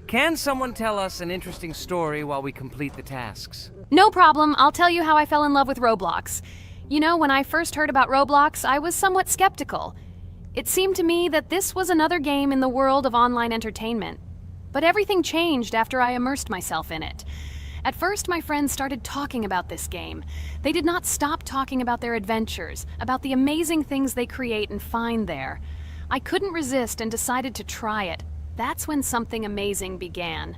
S2: can someone tell us an interesting story while we complete the tasks?
S4: No problem, I'll tell you how I fell in love with Roblox. You know, when I first heard about Roblox, I was somewhat skeptical. It seemed to me that this was another game in the world of online entertainment. But everything changed after I immersed myself in it. At first, my friends started talking about this game. They did not stop talking about their adventures, about the amazing things they create and find there. I couldn't resist and decided to try it. That's when something amazing began.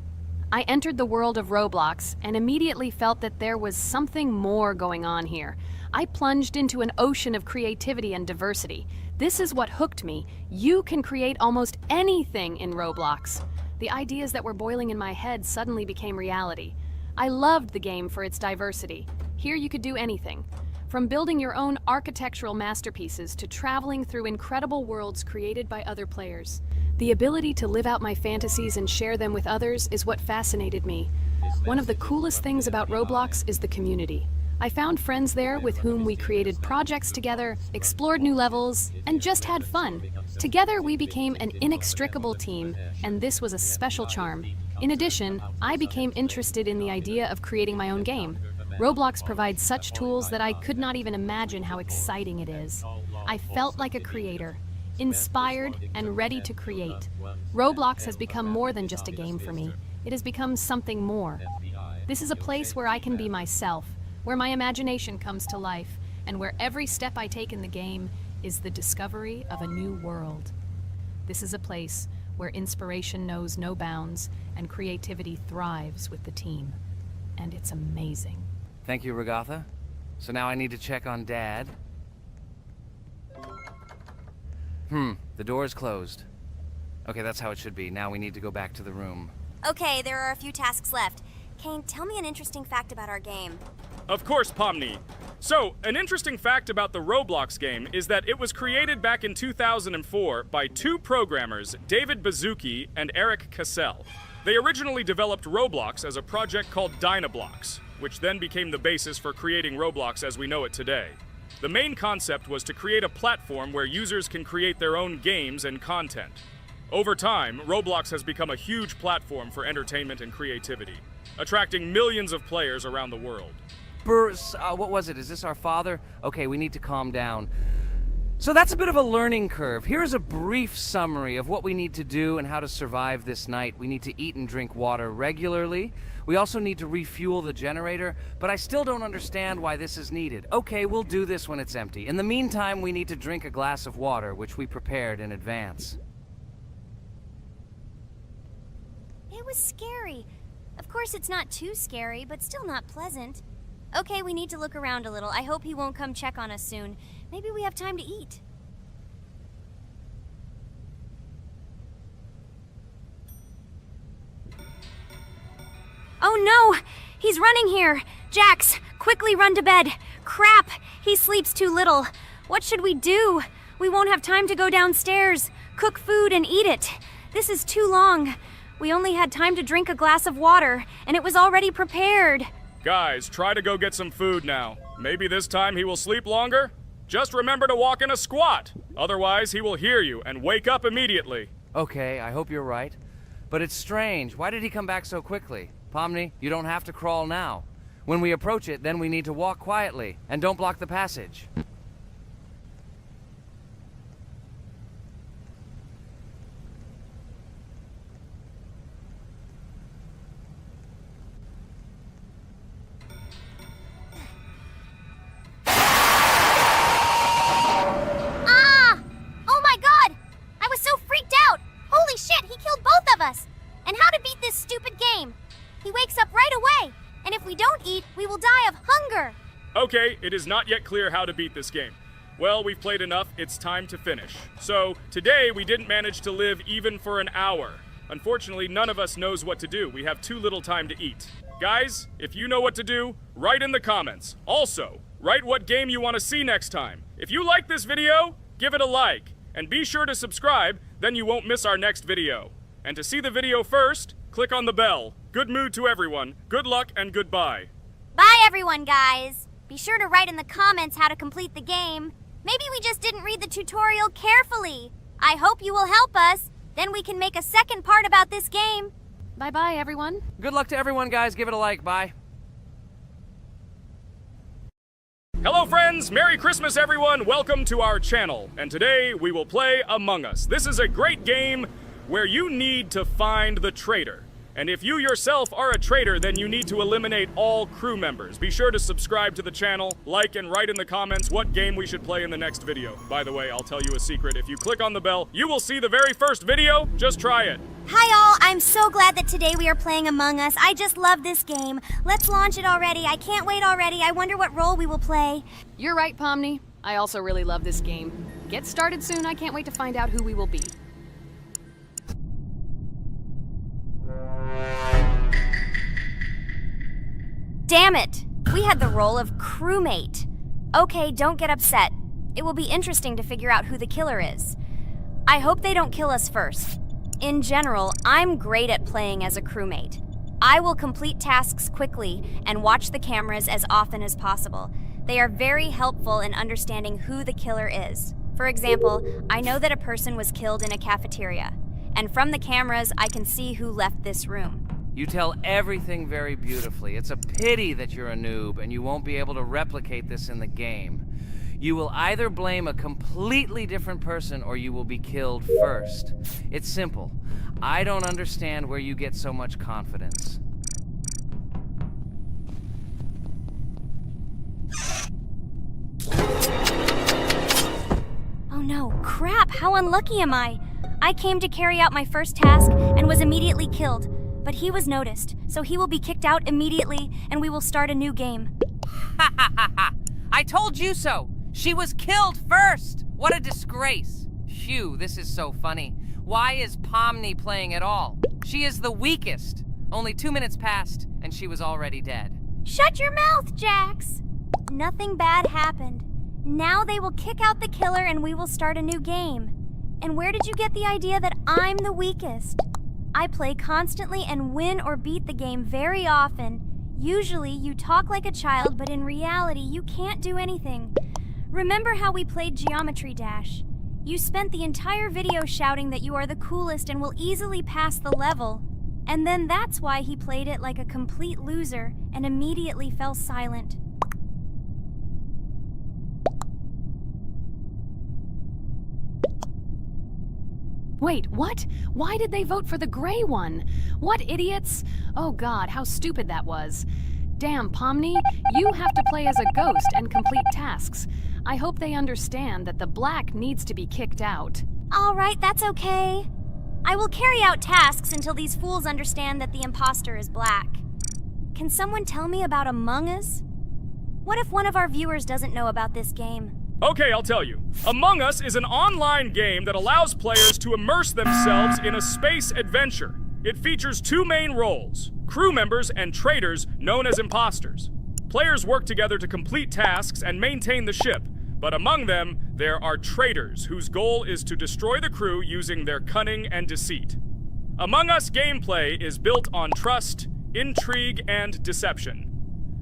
S4: I entered the world of Roblox and immediately felt that there was something more going on here. I plunged into an ocean of creativity and diversity. This is what hooked me. You can create almost anything in Roblox. The ideas that were boiling in my head suddenly became reality. I loved the game for its diversity. Here you could do anything. From building your own architectural masterpieces to traveling through incredible worlds created by other players. The ability to live out my fantasies and share them with others is what fascinated me. One of the coolest things about Roblox is the community. I found friends there with whom we created projects together, explored new levels, and just had fun. Together we became an inextricable team, and this was a special charm. In addition, I became interested in the idea of creating my own game. Roblox provides such tools that I could not even imagine how exciting it is. I felt like a creator, inspired and ready to create. Roblox has become more than just a game for me. It has become something more. This is a place where I can be myself, where my imagination comes to life, and where every step I take in the game is the discovery of a new world. This is a place where inspiration knows no bounds and creativity thrives with the team. And it's amazing.
S2: Thank you, Regatha. So now I need to check on Dad. The door is closed. Okay, that's how it should be. Now we need to go back to the room.
S3: Okay, there are a few tasks left. Kane, tell me an interesting fact about our game.
S1: Of course, Pomni. So, an interesting fact about the Roblox game is that it was created back in 2004 by two programmers, David Baszucki and Eric Cassell. They originally developed Roblox as a project called Dynablocks, which then became the basis for creating Roblox as we know it today. The main concept was to create a platform where users can create their own games and content. Over time, Roblox has become a huge platform for entertainment and creativity, attracting millions of players around the world.
S2: What was it? Is this our father? Okay, we need to calm down. So that's a bit of a learning curve. Here's a brief summary of what we need to do and how to survive this night. We need to eat and drink water regularly. We also need to refuel the generator, but I still don't understand why this is needed. Okay, we'll do this when it's empty. In the meantime, we need to drink a glass of water, which we prepared in advance.
S3: It was scary. Of course, it's not too scary, but still not pleasant. Okay, we need to look around a little. I hope he won't come check on us soon. Maybe we have time to eat. Oh no! He's running here! Jax, quickly run to bed! Crap! He sleeps too little. What should we do? We won't have time to go downstairs, cook food, and eat it. This is too long. We only had time to drink a glass of water, and it was already prepared.
S1: Guys, try to go get some food now. Maybe this time he will sleep longer? Just remember to walk in a squat. Otherwise, he will hear you and wake up immediately.
S2: Okay, I hope you're right. But it's strange. Why did he come back so quickly? Pomni, you don't have to crawl now. When we approach it, then we need to walk quietly. And don't block the passage.
S3: And how to beat this stupid game. He wakes up right away, and if we don't eat, we will die of hunger.
S1: Okay, it is not yet clear how to beat this game. Well, we've played enough, it's time to finish. So, today we didn't manage to live even for an hour. Unfortunately, none of us knows what to do. We have too little time to eat. Guys, if you know what to do, write in the comments. Also, write what game you want to see next time. If you like this video, give it a like. And be sure to subscribe, then you won't miss our next video. And to see the video first, click on the bell. Good mood to everyone. Good luck and goodbye.
S3: Bye everyone, guys. Be sure to write in the comments how to complete the game. Maybe we just didn't read the tutorial carefully. I hope you will help us. Then we can make a second part about this game.
S4: Bye-bye, everyone.
S2: Good luck to everyone, guys. Give it a like. Bye.
S1: Hello friends, Merry Christmas everyone, welcome to our channel. And today we will play Among Us. This is a great game where you need to find the traitor. And if you yourself are a traitor, then you need to eliminate all crew members. Be sure to subscribe to the channel, like and write in the comments what game we should play in the next video. By the way, I'll tell you a secret. If you click on the bell, you will see the very first video. Just try it.
S3: Hi all, I'm so glad that today we are playing Among Us. I just love this game. Let's launch it already. I can't wait already. I wonder what role we will play.
S4: You're right, Pomni. I also really love this game. Get started soon. I can't wait to find out who we will be.
S3: Damn it! We had the role of crewmate. Okay, don't get upset. It will be interesting to figure out who the killer is. I hope they don't kill us first. In general, I'm great at playing as a crewmate. I will complete tasks quickly and watch the cameras as often as possible. They are very helpful in understanding who the killer is. For example, I know that a person was killed in a cafeteria, and from the cameras, I can see who left this room.
S2: You tell everything very beautifully. It's a pity that you're a noob and you won't be able to replicate this in the game. You will either blame a completely different person or you will be killed first. It's simple. I don't understand where you get so much confidence.
S3: crap, how unlucky am I? I came to carry out my first task and was immediately killed. But he was noticed, so he will be kicked out immediately and we will start a new game.
S2: Ha ha ha ha! I told you so! She was killed first! What a disgrace! Phew, this is so funny. Why is Pomni playing at all? She is the weakest. Only 2 minutes passed, and she was already dead.
S3: Shut your mouth, Jax! Nothing bad happened. Now they will kick out the killer and we will start a new game. And where did you get the idea that I'm the weakest? I play constantly and win or beat the game very often. Usually you talk like a child, but in reality you can't do anything. Remember how we played Geometry Dash? You spent the entire video shouting that you are the coolest and will easily pass the level. And then that's why he played it like a complete loser and immediately fell silent.
S4: Wait, what? Why did they vote for the gray one? What idiots? Oh god, how stupid that was. Damn, Pomni, you have to play as a ghost and complete tasks. I hope they understand that the black needs to be kicked out.
S3: All right, that's okay. I will carry out tasks until these fools understand that the imposter is black. Can someone tell me about Among Us? What if one of our viewers doesn't know about this game?
S1: Okay, I'll tell you. Among Us is an online game that allows players to immerse themselves in a space adventure. It features 2 main roles, crew members and traitors known as imposters. Players work together to complete tasks and maintain the ship, but among them, there are traitors whose goal is to destroy the crew using their cunning and deceit. Among Us gameplay is built on trust, intrigue, and deception.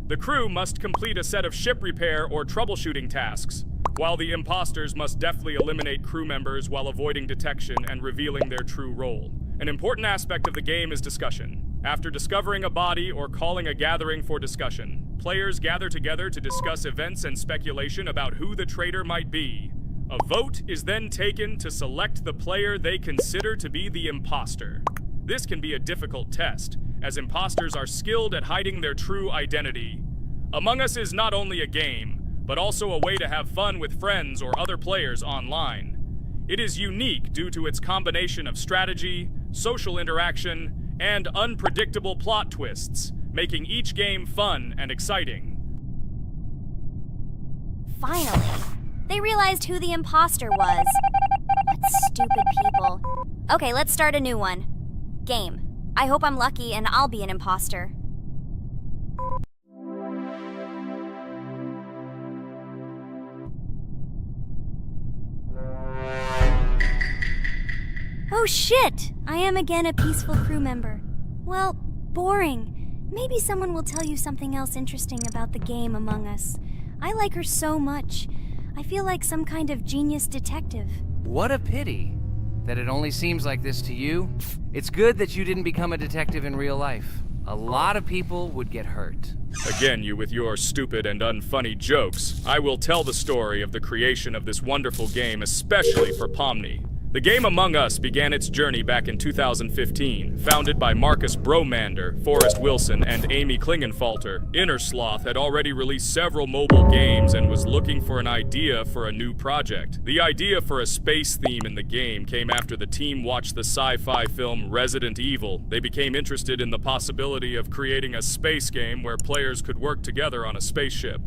S1: The crew must complete a set of ship repair or troubleshooting tasks, while the imposters must deftly eliminate crew members while avoiding detection and revealing their true role. An important aspect of the game is discussion. After discovering a body or calling a gathering for discussion, players gather together to discuss events and speculation about who the traitor might be. A vote is then taken to select the player they consider to be the imposter. This can be a difficult test, as imposters are skilled at hiding their true identity. Among Us is not only a game, but also a way to have fun with friends or other players online. It is unique due to its combination of strategy, social interaction, and unpredictable plot twists, making each game fun and exciting.
S3: Finally, they realized who the imposter was. What stupid people. Okay, let's start a new one. Game. I hope I'm lucky and I'll be an imposter. Oh shit! I am again a peaceful crew member. Well, boring. Maybe someone will tell you something else interesting about the game Among Us. I like her so much. I feel like some kind of genius detective.
S2: What a pity that it only seems like this to you. It's good that you didn't become a detective in real life. A lot of people would get hurt.
S1: Again, you with your stupid and unfunny jokes. I will tell the story of the creation of this wonderful game, especially for Pomni. The game Among Us began its journey back in 2015. Founded by Marcus Bromander, Forrest Wilson, and Amy Klingenfalter, Innersloth had already released several mobile games and was looking for an idea for a new project. The idea for a space theme in the game came after the team watched the sci-fi film Resident Evil. They became interested in the possibility of creating a space game where players could work together on a spaceship.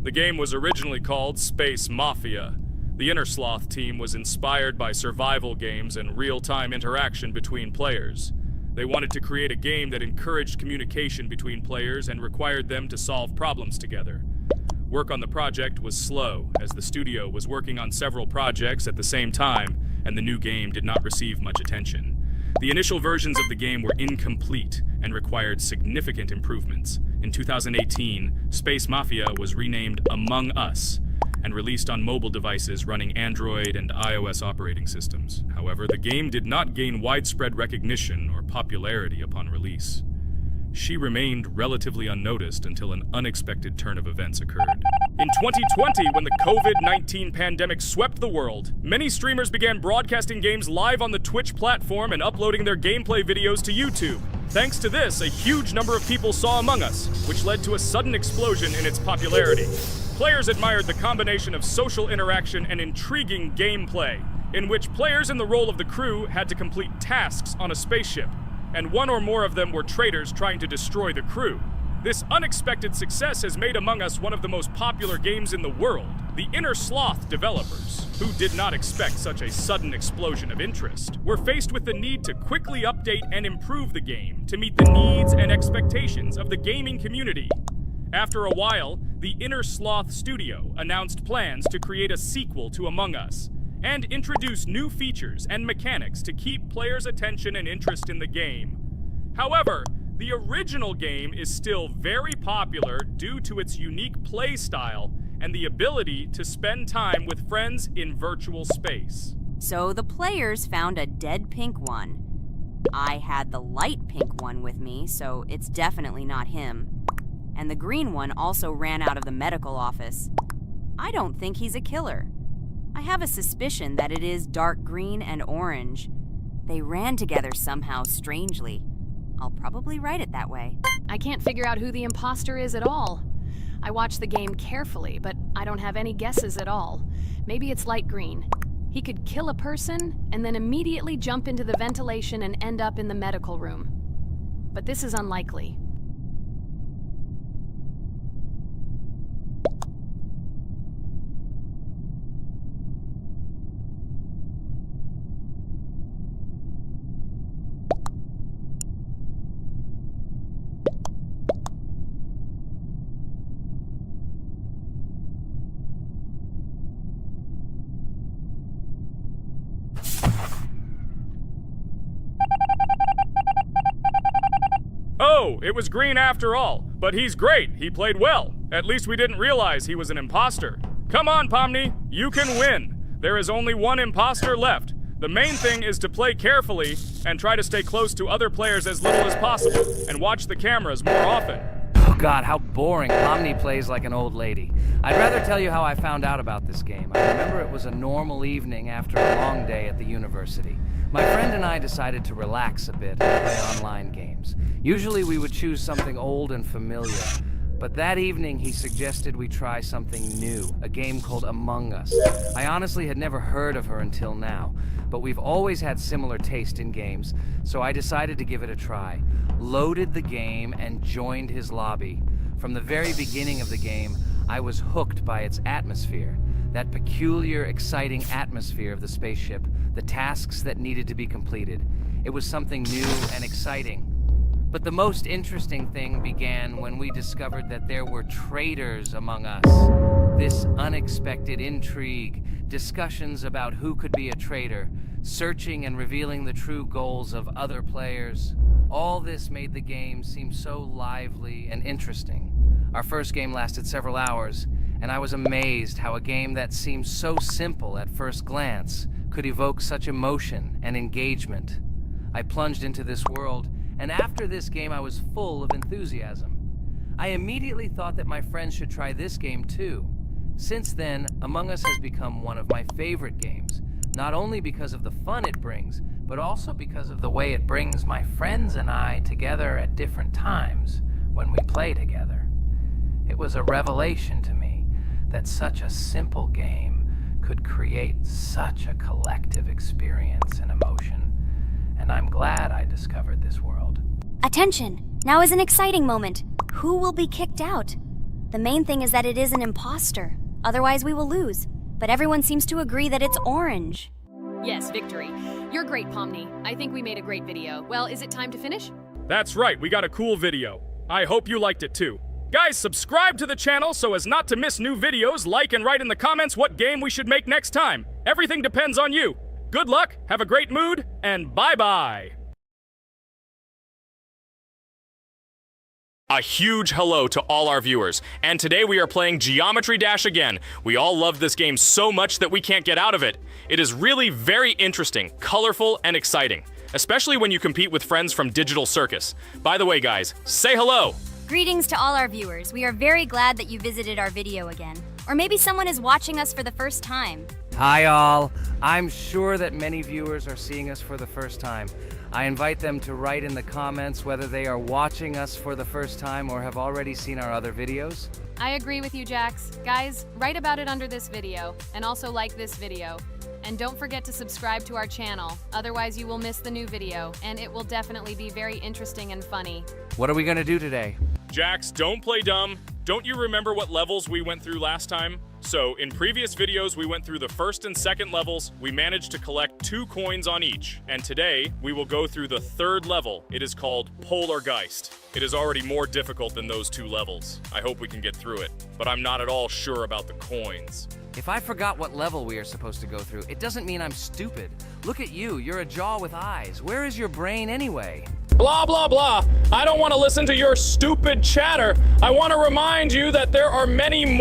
S1: The game was originally called Space Mafia. The Innersloth team was inspired by survival games and real-time interaction between players. They wanted to create a game that encouraged communication between players and required them to solve problems together. Work on the project was slow, as the studio was working on several projects at the same time, and the new game did not receive much attention. The initial versions of the game were incomplete and required significant improvements. In 2018, Space Mafia was renamed Among Us, and released on mobile devices running Android and iOS operating systems. However, the game did not gain widespread recognition or popularity upon release. She remained relatively unnoticed until an unexpected turn of events occurred. In 2020, when the COVID-19 pandemic swept the world, many streamers began broadcasting games live on the Twitch platform and uploading their gameplay videos to YouTube. Thanks to this, a huge number of people saw Among Us, which led to a sudden explosion in its popularity. Players admired the combination of social interaction and intriguing gameplay, in which players in the role of the crew had to complete tasks on a spaceship, and one or more of them were traitors trying to destroy the crew. This unexpected success has made Among Us one of the most popular games in the world. The Inner Sloth developers, who did not expect such a sudden explosion of interest, were faced with the need to quickly update and improve the game to meet the needs and expectations of the gaming community. After a while, the Inner Sloth studio announced plans to create a sequel to Among Us and introduce new features and mechanics to keep players' attention and interest in the game. However, the original game is still very popular due to its unique play style and the ability to spend time with friends in virtual space.
S3: So the players found a dead pink one. I had the light pink one with me, so it's definitely not him. And the green one also ran out of the medical office. I don't think he's a killer. I have a suspicion that it is dark green and orange. They ran together somehow strangely. I'll probably write it that way.
S4: I can't figure out who the imposter is at all. I watched the game carefully, but I don't have any guesses at all. Maybe it's light green. He could kill a person and then immediately jump into the ventilation and end up in the medical room. But this is unlikely.
S1: Oh, it was green after all, but he's great. He played well. At least we didn't realize he was an imposter. Come on, Pomni, you can win. There is only one imposter left. The main thing is to play carefully and try to stay close to other players as little as possible and watch the cameras more often.
S2: Oh god, how boring. Pomni plays like an old lady. I'd rather tell you how I found out about this game. I remember it was a normal evening after a long day at the university. My friend and I decided to relax a bit and play online games. Usually we would choose something old and familiar, but that evening he suggested we try something new, a game called Among Us. I honestly had never heard of her until now, but we've always had similar taste in games, so I decided to give it a try. Loaded the game and joined his lobby. From the very beginning of the game, I was hooked by its atmosphere. That peculiar, exciting atmosphere of the spaceship, the tasks that needed to be completed. It was something new and exciting. But the most interesting thing began when we discovered that there were traitors among us. This unexpected intrigue, discussions about who could be a traitor, searching and revealing the true goals of other players. All this made the game seem so lively and interesting. Our first game lasted several hours, and I was amazed how a game that seemed so simple at first glance could evoke such emotion and engagement. I plunged into this world, and after this game I was full of enthusiasm. I immediately thought that my friends should try this game too. Since then, Among Us has become one of my favorite games, not only because of the fun it brings, but also because of the way it brings my friends and I together at different times when we play together. It was a revelation to me that such a simple game could create such a collective experience and emotion, and I'm glad I discovered this world.
S3: Attention! Now is an exciting moment. Who will be kicked out? The main thing is that it is an imposter. Otherwise we will lose. But everyone seems to agree that it's orange.
S4: Yes, victory. You're great, Pomni. I think we made a great video. Well, is it time to finish?
S1: That's right, we got a cool video. I hope you liked it too. Guys, subscribe to the channel so as not to miss new videos, like and write in the comments what game we should make next time. Everything depends on you. Good luck, have a great mood, and bye-bye. A huge hello to all our viewers, and today we are playing Geometry Dash again. We all love this game so much that we can't get out of it. It is really very interesting, colorful, and exciting, especially when you compete with friends from Digital Circus. By the way, guys, say hello!
S3: Greetings to all our viewers. We are very glad that you visited our video again. Or maybe someone is watching us for the first time.
S2: Hi all. I'm sure that many viewers are seeing us for the first time. I invite them to write in the comments whether they are watching us for the first time or have already seen our other videos.
S4: I agree with you, Jax. Guys, write about it under this video, and also like this video. And don't forget to subscribe to our channel, otherwise you will miss the new video, and it will definitely be very interesting and funny.
S2: What are we gonna do today?
S1: Jax, don't play dumb. Don't you remember what levels we went through last time? So, in previous videos, we went through the first and second levels. We managed to collect 2 coins on each. And today, we will go through the third level. It is called Polargeist. It is already more difficult than those 2 levels. I hope we can get through it, but I'm not at all sure about the coins.
S2: If I forgot what level we are supposed to go through, it doesn't mean I'm stupid. Look at you, you're a jaw with eyes. Where is your brain anyway?
S1: Blah, blah, blah. I don't want to listen to your stupid chatter. I want to remind you that there are many more